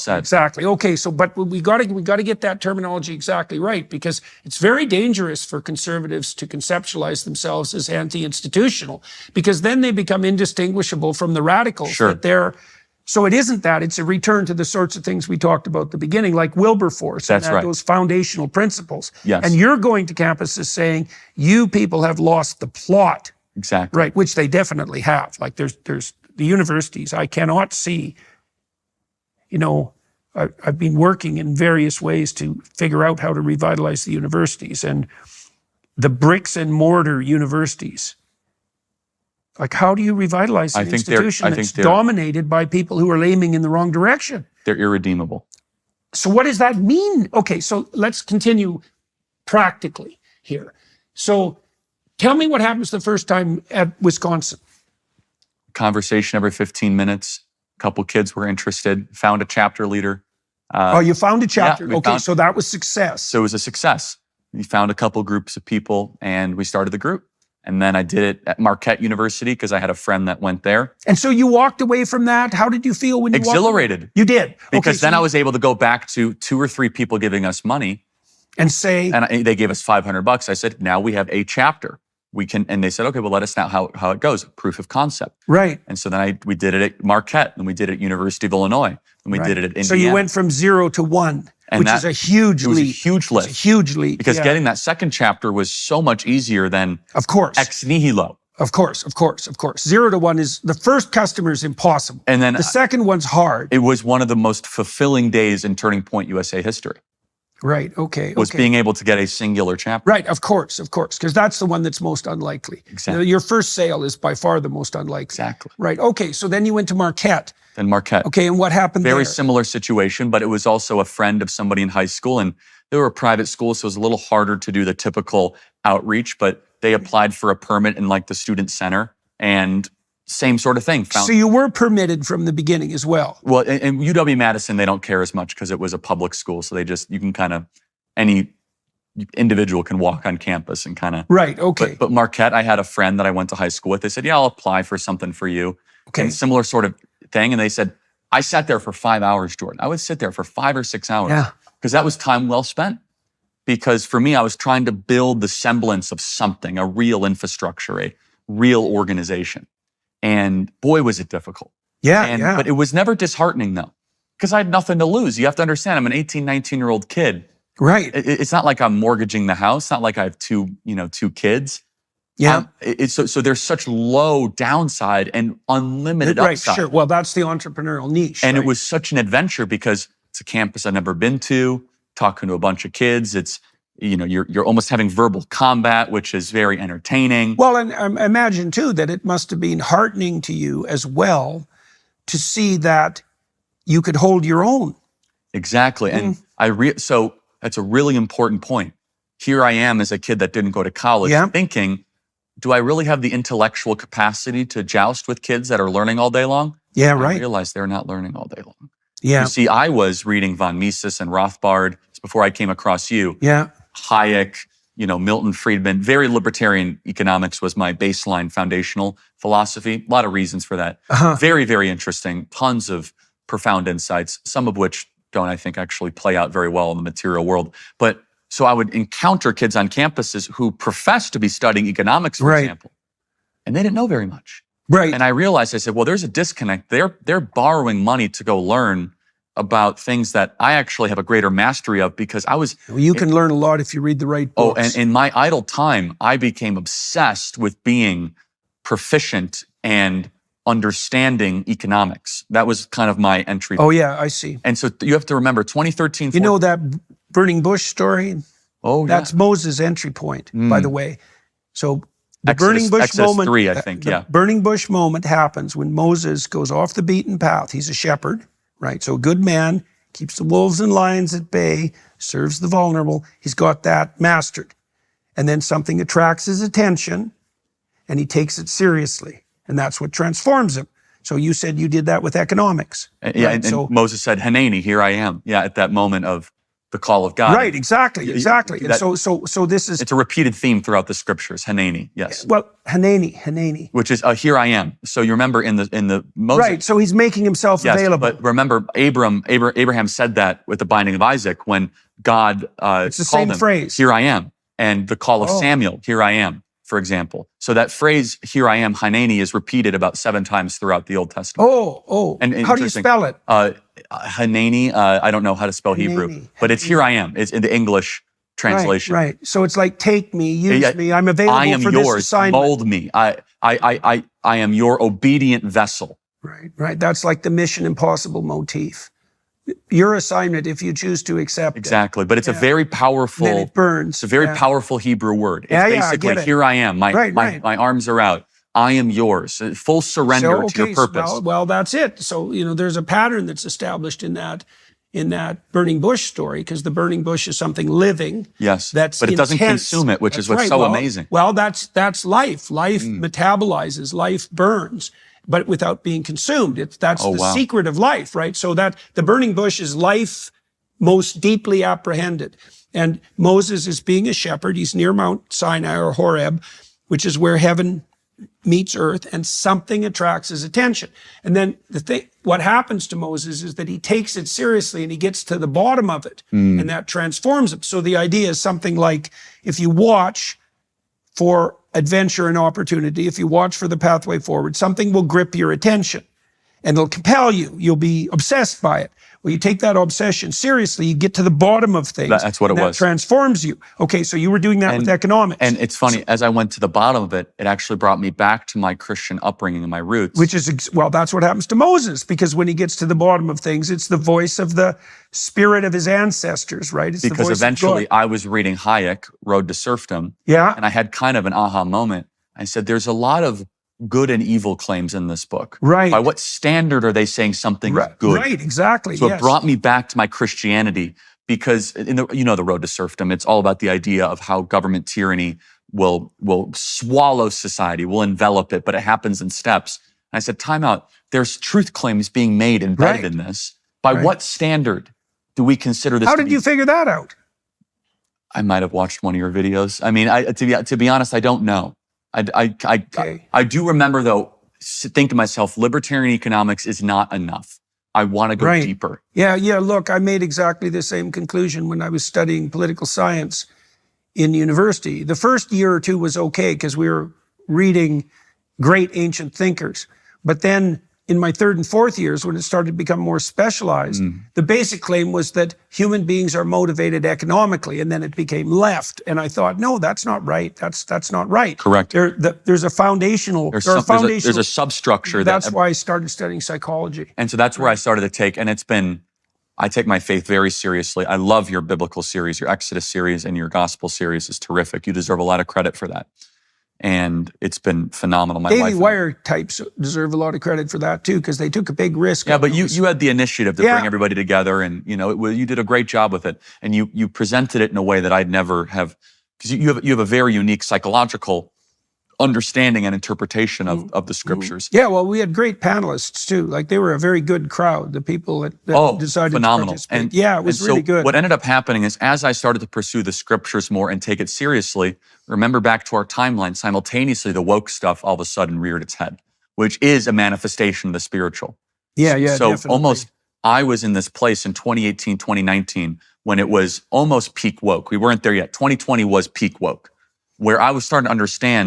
said. Exactly. Okay, so but we got to get that terminology exactly right, because it's very dangerous for conservatives to conceptualize themselves as anti-institutional, because then they become indistinguishable from the radicals. Sure. So it isn't that. It's a return to the sorts of things we talked about at the beginning, like Wilberforce. That's right. Those foundational principles. Yes. And you're going to campuses saying, you people have lost the plot. Exactly. Right, which they definitely have. Like there's the universities, I cannot see, I've been working in various ways to figure out how to revitalize the universities, and the bricks and mortar universities. Like, how do you revitalize an institution that's dominated by people who are aiming in the wrong direction? They're irredeemable. So what does that mean? Okay, so let's continue practically here. So tell me what happens the first time at Wisconsin. Conversation every 15 minutes. A couple kids were interested, found a chapter leader. You found a chapter. Yeah, okay, so that was success. So it was a success. We found a couple groups of people and we started the group. And then I did it at Marquette University because I had a friend that went there. And so you walked away from that. How did you feel when you Exhilarated. Walked away? You did. Because then I was able to go back to 2 or 3 people giving us money. And say... And they gave us $500. I said, now we have a chapter. We can, and they said, okay, well, let us know how it goes. Proof of concept. Right. And so then we did it at Marquette, and we did it at University of Illinois, and we did it at Indiana. So you went from 0 to 1, which is a huge leap. It was a huge lift. It's a huge leap. Because getting that second chapter was so much easier than ex nihilo. Of course. 0 to 1 is, the first customer is impossible. And then the second one's hard. It was one of the most fulfilling days in Turning Point USA history. Right, okay. Was being able to get a singular chapter. Right, of course, because that's the one that's most unlikely. Exactly. Your first sale is by far the most unlikely. Exactly. Right, okay, so then you went to Marquette. Then Marquette. Okay, and what happened there? Very similar situation, but it was also a friend of somebody in high school, and they were a private school, so it was a little harder to do the typical outreach, but they applied for a permit in like the student center, and same sort of thing. So you were permitted from the beginning as well? Well, in UW-Madison, they don't care as much because it was a public school, so you can kind of, any individual can walk on campus and kind of... Right, okay. But Marquette, I had a friend that I went to high school with. They said, yeah, I'll apply for something for you. Okay. And similar sort of thing. And they said, I sat there for 5 hours, Jordan. I would sit there for 5 or 6 hours. Yeah. Because that was time well spent. Because for me, I was trying to build the semblance of something, a real infrastructure, a real organization. And boy, was it difficult. Yeah, But it was never disheartening, though. Because I had nothing to lose. You have to understand, I'm an 18, 19-year-old kid. Right. It's not like I'm mortgaging the house. It's not like I have two kids. Yeah. So there's such low downside and unlimited upside. Right, sure. Well, that's the entrepreneurial niche. And it was such an adventure because it's a campus I've never been to, talking to a bunch of kids. It's, you're almost having verbal combat, which is very entertaining. Well, and I imagine too that it must have been heartening to you as well to see that you could hold your own. Exactly. And so that's a really important point. Here I am as a kid that didn't go to college thinking, do I really have the intellectual capacity to joust with kids that are learning all day long? Yeah, right. I realized they're not learning all day long. Yeah. You see, I was reading von Mises and Rothbard before I came across you. Yeah. Hayek, Milton Friedman. Very libertarian economics was my baseline foundational philosophy. A lot of reasons for that. Very, very interesting. Tons of profound insights, some of which don't, I think, actually play out very well in the material world. But so I would encounter kids on campuses who professed to be studying economics, for example, and they didn't know very much. Right. And I realized, I said, well, there's a disconnect. They're borrowing money to go learn about things that I actually have a greater mastery of because I was... Well, you can learn a lot if you read the right books. Oh, and in my idle time, I became obsessed with being proficient and understanding economics. That was kind of my entry. Oh, yeah, I see. And so you have to remember, 2013... You know that burning bush story? Oh, That's Moses' entry point, by the way. So the burning bush moment... 3, I think, the burning bush moment happens when Moses goes off the beaten path. He's a shepherd, right? So a good man, keeps the wolves and lions at bay, serves the vulnerable. He's got that mastered. And then something attracts his attention, and he takes it seriously. And that's what transforms him. So you said you did that with economics. Yeah, and Moses said, Hineni, here I am. Yeah, at that moment of the call of God. Right, exactly. And so this is... It's a repeated theme throughout the scriptures, Hineni, yes. Well, Hineni. Which is, here I am. So you remember in the Moses... Right, so he's making himself available. But remember, Abraham said that with the binding of Isaac when God it's the same phrase. Here I am. And the call of Samuel, here I am, for example. So that phrase, here I am, Hineni, is repeated about 7 times throughout the Old Testament. And how do you spell it? Hineni, I don't know how to spell Hebrew, but it's here I am. It's in the English translation. Right. So it's like, take me, use me, I'm available for this assignment. Mold me. I am your obedient vessel. Right. That's like the Mission Impossible motif. Your assignment, if you choose to accept it. Exactly. But it's a very powerful... Then it burns. It's a very powerful Hebrew word. It's basically, here I am. My arms are out. I am yours. Full surrender to your purpose. Well, that's it. So, there's a pattern that's established in that burning bush story, because the burning bush is something living. Yes, but it doesn't consume it, which is what's so amazing. Well, that's life. Life metabolizes, life burns, but without being consumed. That's the secret of life, right? So that the burning bush is life most deeply apprehended. And Moses is being a shepherd. He's near Mount Sinai or Horeb, which is where heaven meets earth, and something attracts his attention. And then what happens to Moses is that he takes it seriously and he gets to the bottom of it, and that transforms him. So the idea is something like, if you watch for adventure and opportunity, if you watch for the pathway forward, something will grip your attention and it'll compel you. You'll be obsessed by it. Well, you take that obsession seriously, you get to the bottom of things. That's what it was. That transforms you. Okay, so you were doing that with economics. And it's funny, as I went to the bottom of it, it actually brought me back to my Christian upbringing and my roots. Which is, that's what happens to Moses, because when he gets to the bottom of things, it's the voice of the spirit of his ancestors, right? It's because the voice eventually of God. I was reading Hayek, Road to Serfdom. Yeah. And I had kind of an aha moment. I said, there's a lot of good and evil claims in this book. Right. By what standard are they saying something is good? Right, exactly. So it brought me back to my Christianity, because in the Road to Serfdom, it's all about the idea of how government tyranny will swallow society, will envelop it, but it happens in steps. And I said, time out. There's truth claims being made embedded in this. By what standard do we consider this? How did you figure that out? I might have watched one of your videos. I mean, to be honest, I don't know. I do remember, though, think to myself, libertarian economics is not enough. I want to go deeper. Yeah. Look, I made exactly the same conclusion when I was studying political science in university. The first year or two was okay because we were reading great ancient thinkers. But then in my 3rd and 4th years, when it started to become more specialized, the basic claim was that human beings are motivated economically, and then it became left. And I thought, no, that's not right. That's not right. Correct. There's a foundational. There's a substructure. That's why I started studying psychology. And so that's where I started to take, and I take my faith very seriously. I love your biblical series, your Exodus series, and your gospel series is terrific. You deserve a lot of credit for that. And it's been phenomenal. Daily Wire types deserve a lot of credit for that too, because they took a big risk. Yeah, but you had the initiative to bring everybody together, and you did a great job with it. And you presented it in a way that I'd never have, because you have a very unique psychological understanding and interpretation of the scriptures. Yeah, well, we had great panelists too. Like, they were a very good crowd, the people that decided phenomenal. to participate. It was really good. What ended up happening is, as I started to pursue the scriptures more and take it seriously, remember back to our timeline, simultaneously the woke stuff all of a sudden reared its head, which is a manifestation of the spiritual. Yeah, so definitely. Almost, I was in this place in 2018, 2019, when it was almost peak woke. We weren't there yet. 2020 was peak woke, where I was starting to understand